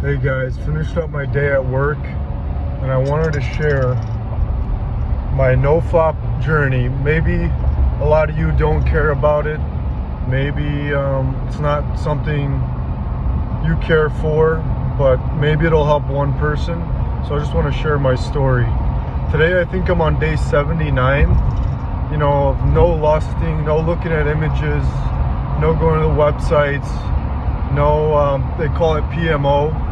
Hey guys, finished up my day at work and I wanted to share my nofap journey. Maybe a lot of you don't care about it. Maybe it's not something you care for, but maybe it'll help one person. So I just want to share my story. Today I think I'm on day 79. You know, no lusting, no looking at images, no going to the websites, no, they call it PMO.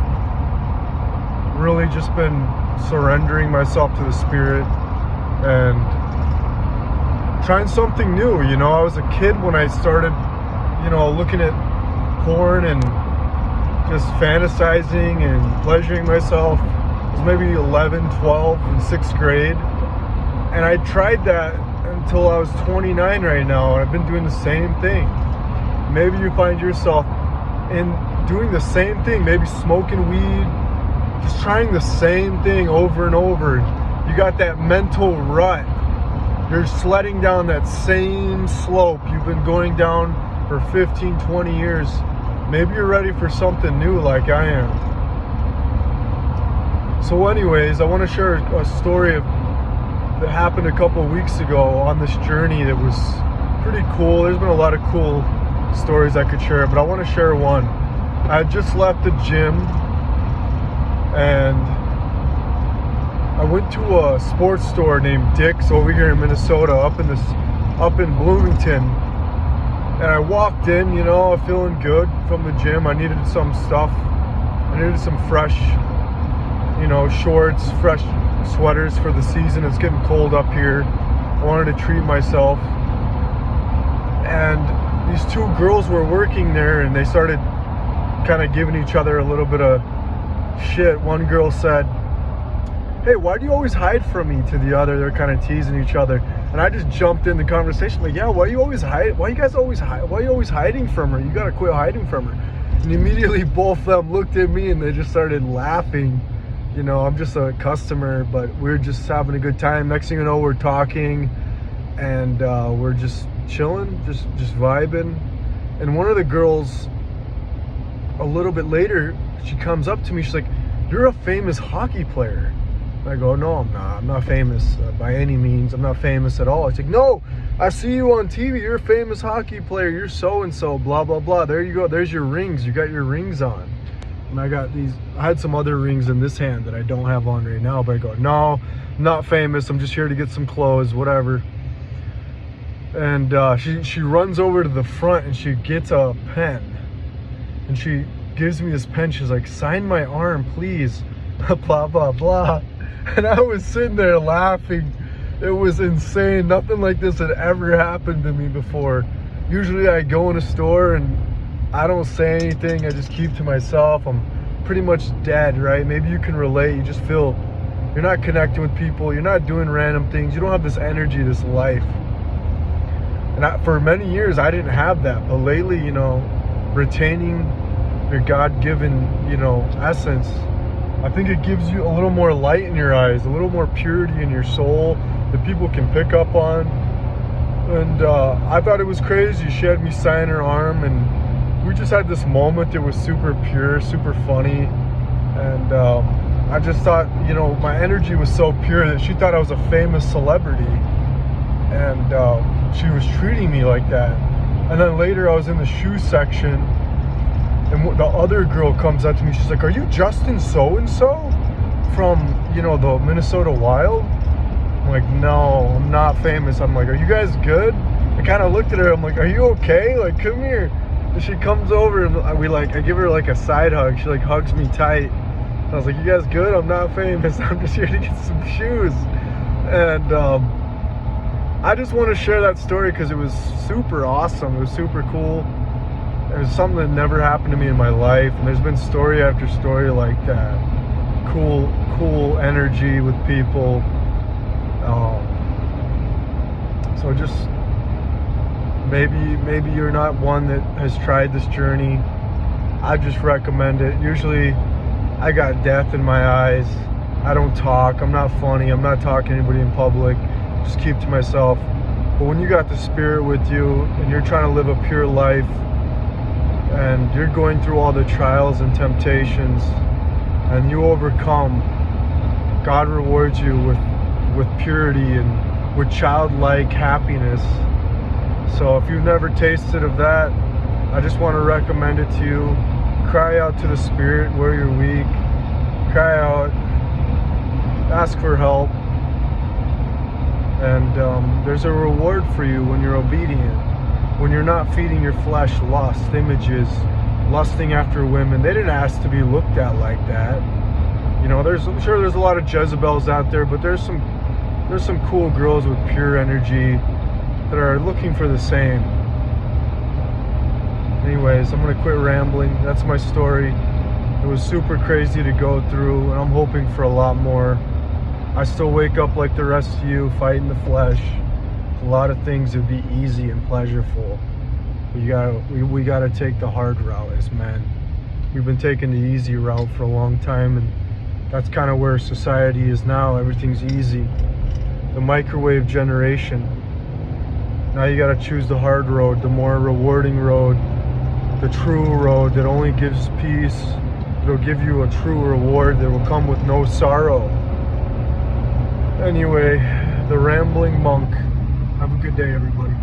Really just been surrendering myself to the spirit and trying something new. You know, I was a kid when I started, looking at porn and just fantasizing and pleasuring myself. It was maybe 11, 12 in 6th grade. And I tried that until I was 29 right now, and I've been doing the same thing. Maybe you find yourself in doing the same thing, maybe smoking weed, just trying the same thing over and over. You got that mental rut. You're sledding down that same slope you've been going down for 15, 20 years. Maybe you're ready for something new like I am. So anyways, I want to share a story that happened a couple of weeks ago on this journey that was pretty cool. There's been a lot of cool stories I could share, but I want to share one. I just left the gym and I went to a sports store named Dick's over here in Minnesota, up in Bloomington. And I walked in, feeling good from the gym. I needed some stuff. I needed some fresh, shorts, fresh sweaters for the season. It's getting cold up here. I wanted to treat myself. And these two girls were working there, and they started kind of giving each other a little bit of shit. One girl said, "Hey, why do you always hide from me?" to the other. They're kind of teasing each other, and I just jumped in the conversation like, "Yeah, why you always hide? Why you always hiding from her? You gotta quit hiding from her." And immediately both of them looked at me and they just started laughing. I'm just a customer, but we're just having a good time. Next thing you know, we're talking and we're just chilling, just vibing. And one of the girls, a little bit later, she comes up to me. She's like, "You're a famous hockey player." And I go, "No, I'm not. I'm not famous by any means. I'm not famous at all." She's like, "No, I see you on TV. You're a famous hockey player. You're so-and-so, blah, blah, blah. There you go. There's your rings. You got your rings on." And I had some other rings in this hand that I don't have on right now. But I go, "No, I'm not famous. I'm just here to get some clothes, whatever." And she runs over to the front and she gets a pen. And she gives me this pen. She's like, "Sign my arm, please." Blah, blah, blah. And I was sitting there laughing. It was insane. Nothing like this had ever happened to me before. Usually I go in a store and I don't say anything. I just keep to myself. I'm pretty much dead, right? Maybe you can relate. You just feel you're not connecting with people. You're not doing random things. You don't have this energy, this life. And for many years, I didn't have that. But lately, retaining your God-given, essence, I think it gives you a little more light in your eyes, a little more purity in your soul that people can pick up on. And I thought it was crazy. She had me sign her arm, and we just had this moment that was super pure, super funny. And I just thought, my energy was so pure that she thought I was a famous celebrity. And she was treating me like that. And then later I was in the shoe section, and the other girl comes up to me. She's like, "Are you Justin so-and-so from, the Minnesota Wild?" I'm like, "No, I'm not famous." I'm like, "Are you guys good?" I kind of looked at her. I'm like, "Are you okay? Like, come here." And she comes over and I give her like a side hug. She like hugs me tight. And I was like, "You guys good? I'm not famous. I'm just here to get some shoes." And I just want to share that story because it was super awesome. It was super cool. It was something that never happened to me in my life. And there's been story after story like that. Cool energy with people. So just maybe you're not one that has tried this journey. I just recommend it. Usually I got death in my eyes. I don't talk. I'm not funny. I'm not talking to anybody in public. Just keep to myself. But when you got the spirit with you and you're trying to live a pure life and you're going through all the trials and temptations, and you overcome, God rewards you with purity and with childlike happiness. So if you've never tasted of that, I just want to recommend it to you. Cry out to the Spirit where you're weak. Cry out. Ask for help. And there's a reward for you when you're obedient. When you're not feeding your flesh lust, images, lusting after women. They didn't ask to be looked at like that. You know, I'm sure there's a lot of Jezebels out there, but there's some cool girls with pure energy that are looking for the same. Anyways, I'm gonna quit rambling. That's my story. It was super crazy to go through, and I'm hoping for a lot more. I still wake up like the rest of you, fighting the flesh. A lot of things would be easy and pleasureful. We gotta take the hard route as men. We've been taking the easy route for a long time, and that's kind of where society is now. Everything's easy. The microwave generation. Now you gotta choose the hard road, the more rewarding road, the true road that only gives peace. It'll give you a true reward that will come with no sorrow. Anyway, the rambling monk. Have a good day, everybody.